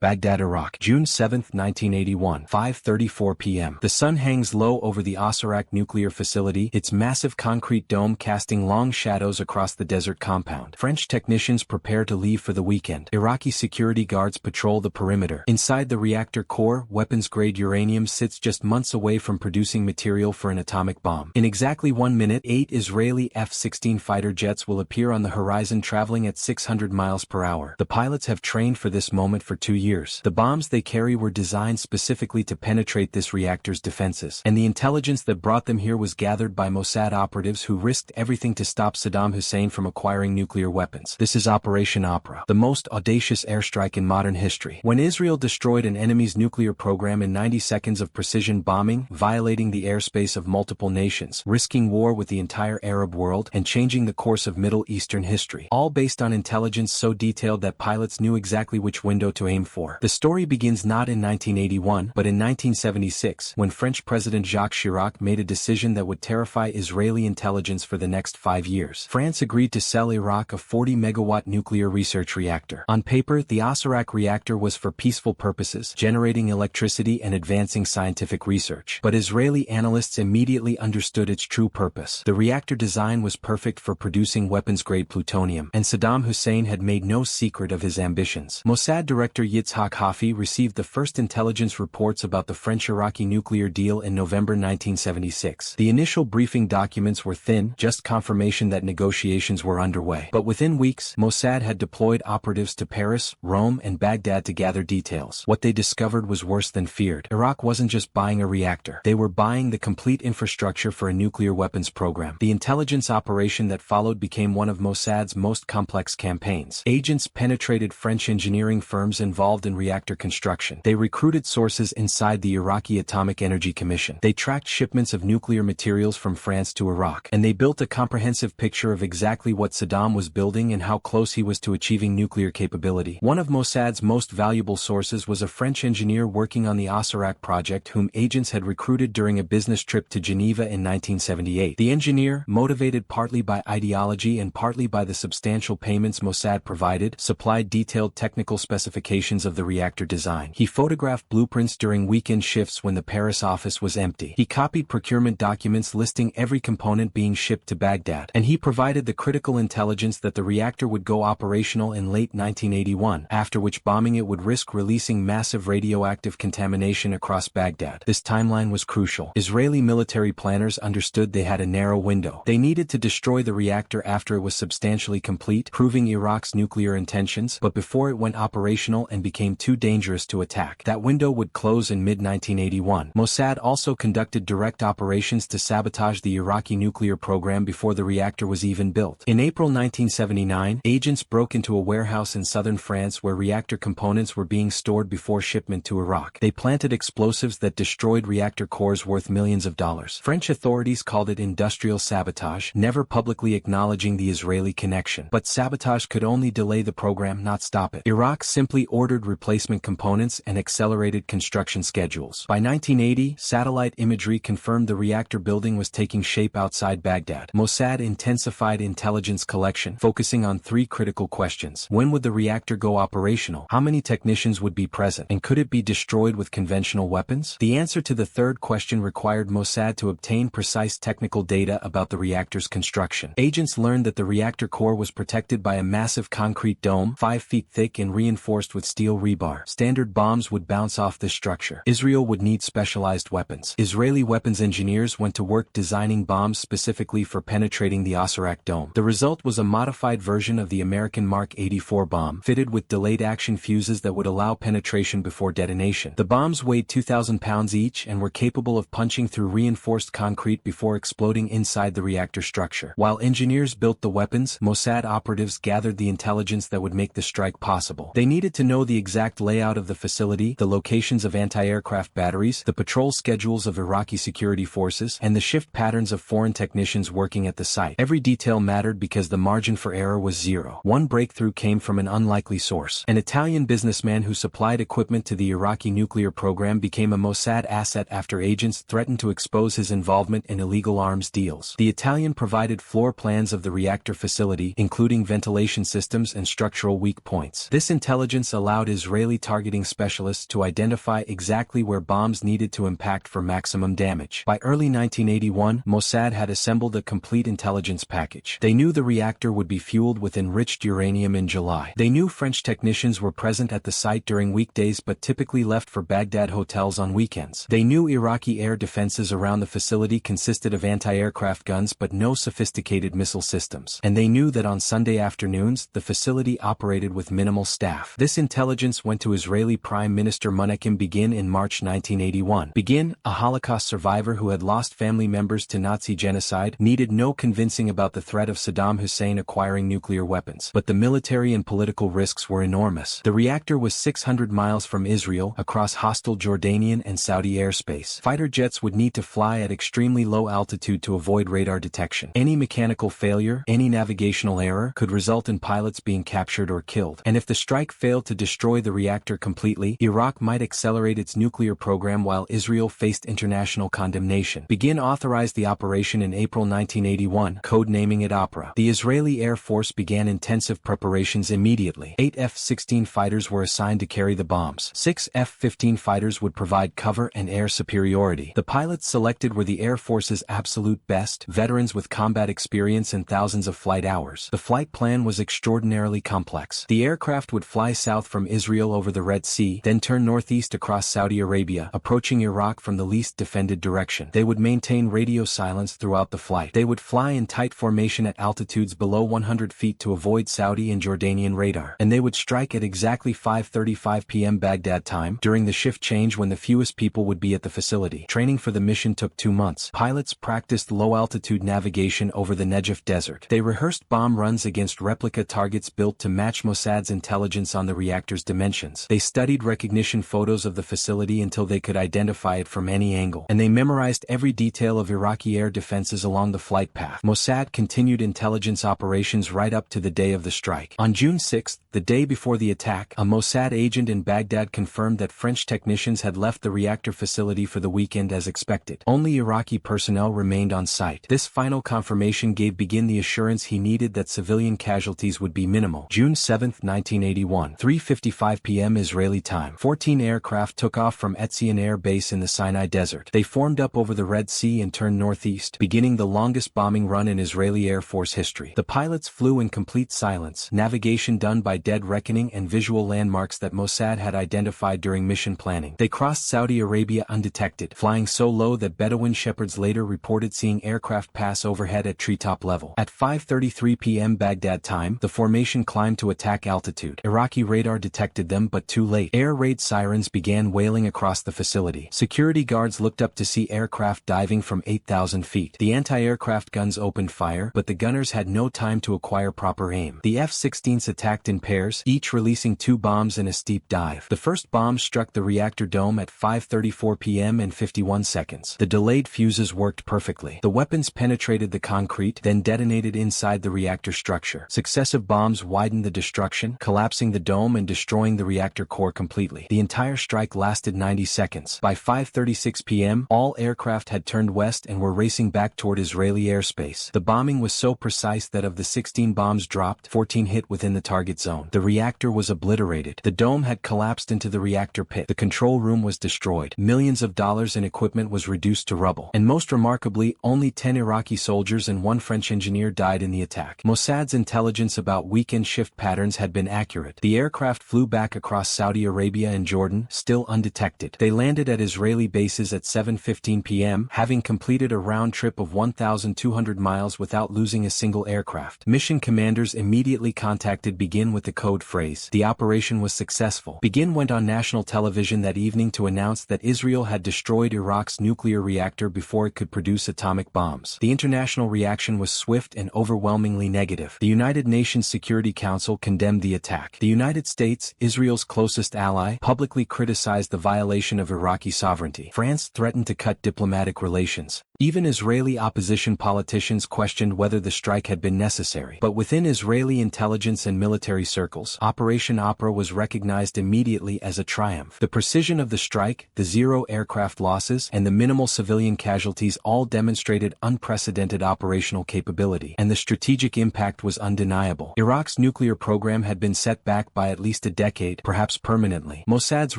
Baghdad, Iraq, June 7, 1981, 5:34 p.m. The sun hangs low over the Osirak nuclear facility, its massive concrete dome casting long shadows across the desert compound. French technicians prepare to leave for the weekend. Iraqi security guards patrol the perimeter. Inside the reactor core, weapons-grade uranium sits just months away from producing material for an atomic bomb. In exactly 1 minute, 8 Israeli F-16 fighter jets will appear on the horizon traveling at 600 miles per hour. The pilots have trained for this moment for 2 years. The bombs they carry were designed specifically to penetrate this reactor's defenses, and the intelligence that brought them here was gathered by Mossad operatives who risked everything to stop Saddam Hussein from acquiring nuclear weapons. This is Operation Opera, the most audacious airstrike in modern history. When Israel destroyed an enemy's nuclear program in 90 seconds of precision bombing, violating the airspace of multiple nations, risking war with the entire Arab world, and changing the course of Middle Eastern history, all based on intelligence so detailed that pilots knew exactly which window to aim for. The story begins not in 1981, but in 1976, when French President Jacques Chirac made a decision that would terrify Israeli intelligence for the next 5 years. France agreed to sell Iraq a 40-megawatt nuclear research reactor. On paper, the Osirak reactor was for peaceful purposes, generating electricity and advancing scientific research. But Israeli analysts immediately understood its true purpose. The reactor design was perfect for producing weapons-grade plutonium, and Saddam Hussein had made no secret of his ambitions. Mossad director Yitzhak Hafi received the first intelligence reports about the French-Iraqi nuclear deal in November 1976. The initial briefing documents were thin, just confirmation that negotiations were underway. But within weeks, Mossad had deployed operatives to Paris, Rome, and Baghdad to gather details. What they discovered was worse than feared. Iraq wasn't just buying a reactor. They were buying the complete infrastructure for a nuclear weapons program. The intelligence operation that followed became one of Mossad's most complex campaigns. Agents penetrated French engineering firms involved in reactor construction. They recruited sources inside the Iraqi Atomic Energy Commission. They tracked shipments of nuclear materials from France to Iraq. And they built a comprehensive picture of exactly what Saddam was building and how close he was to achieving nuclear capability. One of Mossad's most valuable sources was a French engineer working on the Osirak project whom agents had recruited during a business trip to Geneva in 1978. The engineer, motivated partly by ideology and partly by the substantial payments Mossad provided, supplied detailed technical specifications of the reactor design. He photographed blueprints during weekend shifts when the Paris office was empty. He copied procurement documents listing every component being shipped to Baghdad. And he provided the critical intelligence that the reactor would go operational in late 1981, after which bombing it would risk releasing massive radioactive contamination across Baghdad. This timeline was crucial. Israeli military planners understood they had a narrow window. They needed to destroy the reactor after it was substantially complete, proving Iraq's nuclear intentions, but before it went operational and became too dangerous to attack. That window would close in mid-1981. Mossad also conducted direct operations to sabotage the Iraqi nuclear program before the reactor was even built. In April 1979, agents broke into a warehouse in southern France where reactor components were being stored before shipment to Iraq. They planted explosives that destroyed reactor cores worth millions of dollars. French authorities called it industrial sabotage, never publicly acknowledging the Israeli connection. But sabotage could only delay the program, not stop it. Iraq simply ordered replacement components and accelerated construction schedules. By 1980, satellite imagery confirmed the reactor building was taking shape outside Baghdad. Mossad intensified intelligence collection, focusing on 3 critical questions. When would the reactor go operational? How many technicians would be present? And could it be destroyed with conventional weapons? The answer to the third question required Mossad to obtain precise technical data about the reactor's construction. Agents learned that the reactor core was protected by a massive concrete dome, 5 feet thick and reinforced with steel rebar. Standard bombs would bounce off this structure. Israel would need specialized weapons. Israeli weapons engineers went to work designing bombs specifically for penetrating the Osirak dome. The result was a modified version of the American Mark 84 bomb, fitted with delayed action fuses that would allow penetration before detonation. The bombs weighed 2,000 pounds each and were capable of punching through reinforced concrete before exploding inside the reactor structure. While engineers built the weapons, Mossad operatives gathered the intelligence that would make the strike possible. They needed to know the exact layout of the facility, the locations of anti-aircraft batteries, the patrol schedules of Iraqi security forces, and the shift patterns of foreign technicians working at the site. Every detail mattered because the margin for error was zero. One breakthrough came from an unlikely source. An Italian businessman who supplied equipment to the Iraqi nuclear program became a Mossad asset after agents threatened to expose his involvement in illegal arms deals. The Italian provided floor plans of the reactor facility, including ventilation systems and structural weak points. This intelligence allowed out Israeli targeting specialists to identify exactly where bombs needed to impact for maximum damage. By early 1981, Mossad had assembled a complete intelligence package. They knew the reactor would be fueled with enriched uranium in July. They knew French technicians were present at the site during weekdays but typically left for Baghdad hotels on weekends. They knew Iraqi air defenses around the facility consisted of anti-aircraft guns but no sophisticated missile systems. And they knew that on Sunday afternoons, the facility operated with minimal staff. This intelligence went to Israeli Prime Minister Menachem Begin in March 1981. Begin, a Holocaust survivor who had lost family members to Nazi genocide, needed no convincing about the threat of Saddam Hussein acquiring nuclear weapons. But the military and political risks were enormous. The reactor was 600 miles from Israel, across hostile Jordanian and Saudi airspace. Fighter jets would need to fly at extremely low altitude to avoid radar detection. Any mechanical failure, any navigational error, could result in pilots being captured or killed. And if the strike failed to destroy the reactor completely, Iraq might accelerate its nuclear program while Israel faced international condemnation. Begin authorized the operation in April 1981, codenaming it Opera. The Israeli Air Force began intensive preparations immediately. 8 F-16 fighters were assigned to carry the bombs. 6 F-15 fighters would provide cover and air superiority. The pilots selected were the Air Force's absolute best, veterans with combat experience and thousands of flight hours. The flight plan was extraordinarily complex. The aircraft would fly south from Israel over the Red Sea, then turn northeast across Saudi Arabia, approaching Iraq from the least defended direction. They would maintain radio silence throughout the flight. They would fly in tight formation at altitudes below 100 feet to avoid Saudi and Jordanian radar. And they would strike at exactly 5:35 p.m. Baghdad time, during the shift change when the fewest people would be at the facility. Training for the mission took 2 months. Pilots practiced low-altitude navigation over the Negev desert. They rehearsed bomb runs against replica targets built to match Mossad's intelligence on the reactor's dimensions. They studied recognition photos of the facility until they could identify it from any angle. And they memorized every detail of Iraqi air defenses along the flight path. Mossad continued intelligence operations right up to the day of the strike. On June 6, the day before the attack, a Mossad agent in Baghdad confirmed that French technicians had left the reactor facility for the weekend as expected. Only Iraqi personnel remained on site. This final confirmation gave Begin the assurance he needed that civilian casualties would be minimal. June 7, 1981, 3:55 p.m. Israeli time. 14 aircraft took off from Etzion Air Base in the Sinai Desert. They formed up over the Red Sea and turned northeast, beginning the longest bombing run in Israeli Air Force history. The pilots flew in complete silence, navigation done by dead reckoning and visual landmarks that Mossad had identified during mission planning. They crossed Saudi Arabia undetected, flying so low that Bedouin shepherds later reported seeing aircraft pass overhead at treetop level. At 5:33 p.m. Baghdad time, the formation climbed to attack altitude. Iraqi radar detected them but too late. Air raid sirens began wailing across the facility. Security guards looked up to see aircraft diving from 8,000 feet. The anti-aircraft guns opened fire, but the gunners had no time to acquire proper aim. The F-16s attacked in pairs, each releasing 2 bombs in a steep dive. The first bomb struck the reactor dome at 5:34 p.m. and 51 seconds. The delayed fuses worked perfectly. The weapons penetrated the concrete, then detonated inside the reactor structure. Successive bombs widened the destruction, collapsing the dome and destroying the reactor core completely. The entire strike lasted 90 seconds. By 5:36 p.m., all aircraft had turned west and were racing back toward Israeli airspace. The bombing was so precise that of the 16 bombs dropped, 14 hit within the target zone. The reactor was obliterated. The dome had collapsed into the reactor pit. The control room was destroyed. Millions of dollars in equipment was reduced to rubble. And most remarkably, only 10 Iraqi soldiers and 1 French engineer died in the attack. Mossad's intelligence about weekend shift patterns had been accurate. The aircraft flew back across Saudi Arabia and Jordan, still undetected. They landed at Israeli bases at 7:15 p.m., having completed a round trip of 1,200 miles without losing a single aircraft. Mission commanders immediately contacted Begin with the code phrase, "The operation was successful." Begin went on national television that evening to announce that Israel had destroyed Iraq's nuclear reactor before it could produce atomic bombs. The international reaction was swift and overwhelmingly negative. The United Nations Security Council condemned the attack. The United States, Israel's closest ally, publicly criticized the violation of Iraqi sovereignty. France threatened to cut diplomatic relations. Even Israeli opposition politicians questioned whether the strike had been necessary. But within Israeli intelligence and military circles, Operation Opera was recognized immediately as a triumph. The precision of the strike, the zero aircraft losses, and the minimal civilian casualties all demonstrated unprecedented operational capability, and the strategic impact was undeniable. Iraq's nuclear program had been set back by at least a decade, perhaps permanently. Mossad's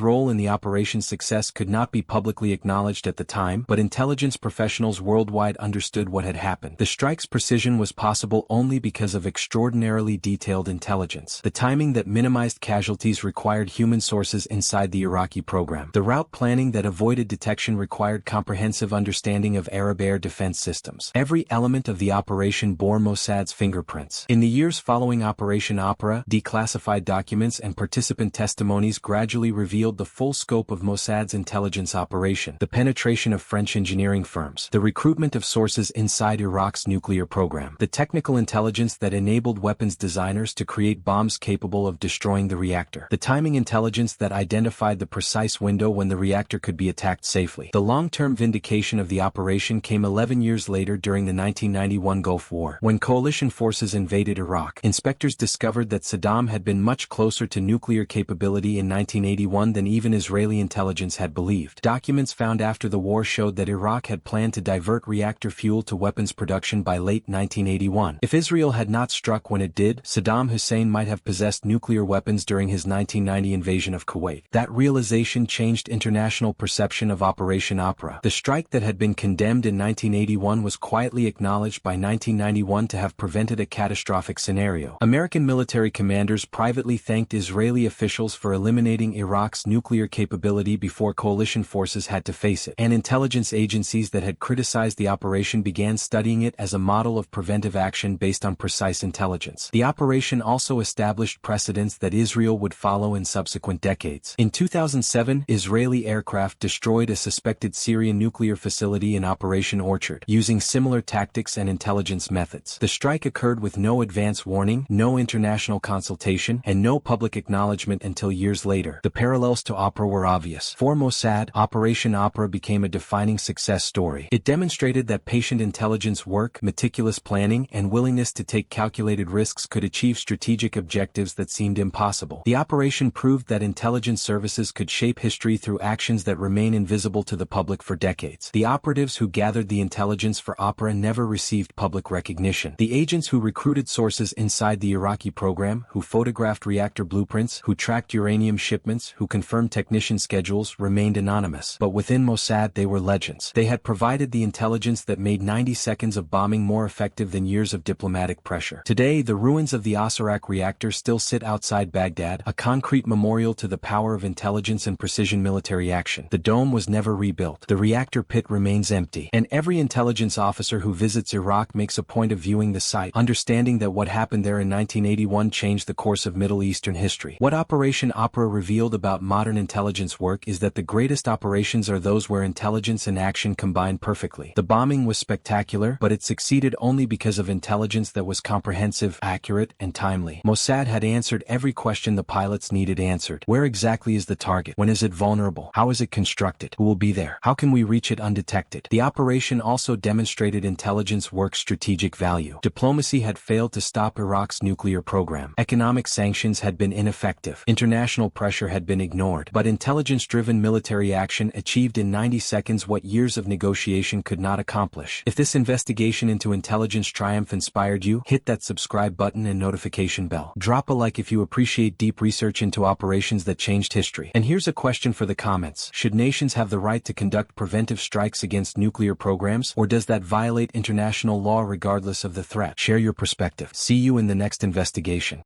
role in the operation's success could not be publicly acknowledged at the time, but intelligence professionals worldwide understood what had happened. The strike's precision was possible only because of extraordinarily detailed intelligence. The timing that minimized casualties required human sources inside the Iraqi program. The route planning that avoided detection required comprehensive understanding of Arab air defense systems. Every element of the operation bore Mossad's fingerprints. In the years following Operation Opera, declassified documents and participant testimonies gradually revealed the full scope of Mossad's intelligence operation, the penetration of French engineering firms, the recruitment of sources inside Iraq's nuclear program, the technical intelligence that enabled weapons designers to create bombs capable of destroying the reactor, the timing intelligence that identified the precise window when the reactor could be attacked safely. The long-term vindication of the operation came 11 years later during the 1991 Gulf War. When coalition forces invaded Iraq, inspectors discovered that Saddam had been much closer to nuclear capability in 1981 than even Israeli intelligence had believed. Documents found after the war showed that Iraq had planned to divert reactor fuel to weapons production by late 1981. If Israel had not struck when it did, Saddam Hussein might have possessed nuclear weapons during his 1990 invasion of Kuwait. That realization changed international perception of Operation Opera. The strike that had been condemned in 1981 was quietly acknowledged by 1991 to have prevented a catastrophic scenario. American military commanders privately thanked Israeli officials for eliminating Iraq's nuclear capability before coalition forces had to face it, and intelligence agencies that had criticized the operation began studying it as a model of preventive action based on precise intelligence. The operation also established precedents that Israel would follow in subsequent decades. In 2007, Israeli aircraft destroyed a suspected Syrian nuclear facility in Operation Orchard, using similar tactics and intelligence methods. The strike occurred with no advance warning, no international consultation, and no public acknowledgement until years later. The parallels to Opera were obvious. For Mossad, Operation Opera became a defining success story. It demonstrated that patient intelligence work, meticulous planning, and willingness to take calculated risks could achieve strategic objectives that seemed impossible. The operation proved that intelligence services could shape history through actions that remain invisible to the public for decades. The operatives who gathered the intelligence for Opera never received public recognition. The agents who recruited sources inside the Iraqi program, who photographed reactor blueprints, who tracked uranium shipments, who confirmed technician schedules, remained anonymous. But within Mossad they were legends. They had provided the intelligence that made 90 seconds of bombing more effective than years of diplomatic pressure. Today, the ruins of the Osirak reactor still sit outside Baghdad, a concrete memorial to the power of intelligence and precision military action. The dome was never rebuilt. The reactor pit remains empty. And every intelligence officer who visits Iraq makes a point of viewing the site, understanding that what happened there in 1981 changed the course of Middle Eastern history. What Operation Opera revealed about modern intelligence work is that the greatest operations are those where intelligence and action combine perfectly. The bombing was spectacular, but it succeeded only because of intelligence that was comprehensive, accurate, and timely. Mossad had answered every question the pilots needed answered. Where exactly is the target? When is it vulnerable? How is it constructed? Who will be there? How can we reach it undetected? The operation also demonstrated intelligence work's strategic value. Diplomacy had failed to stop Iraq's nuclear program. Economic sanctions had been ineffective. International pressure had been ignored. But intelligence-driven military action achieved in 90 seconds what years of negotiation could not accomplish. If this investigation into intelligence triumph inspired you, hit that subscribe button and notification bell. Drop a like if you appreciate deep research into operations that changed history. And here's a question for the comments. Should nations have the right to conduct preventive strikes against nuclear programs, or does that violate international law regardless of the threat? Share your perspective. See you in the next investigation.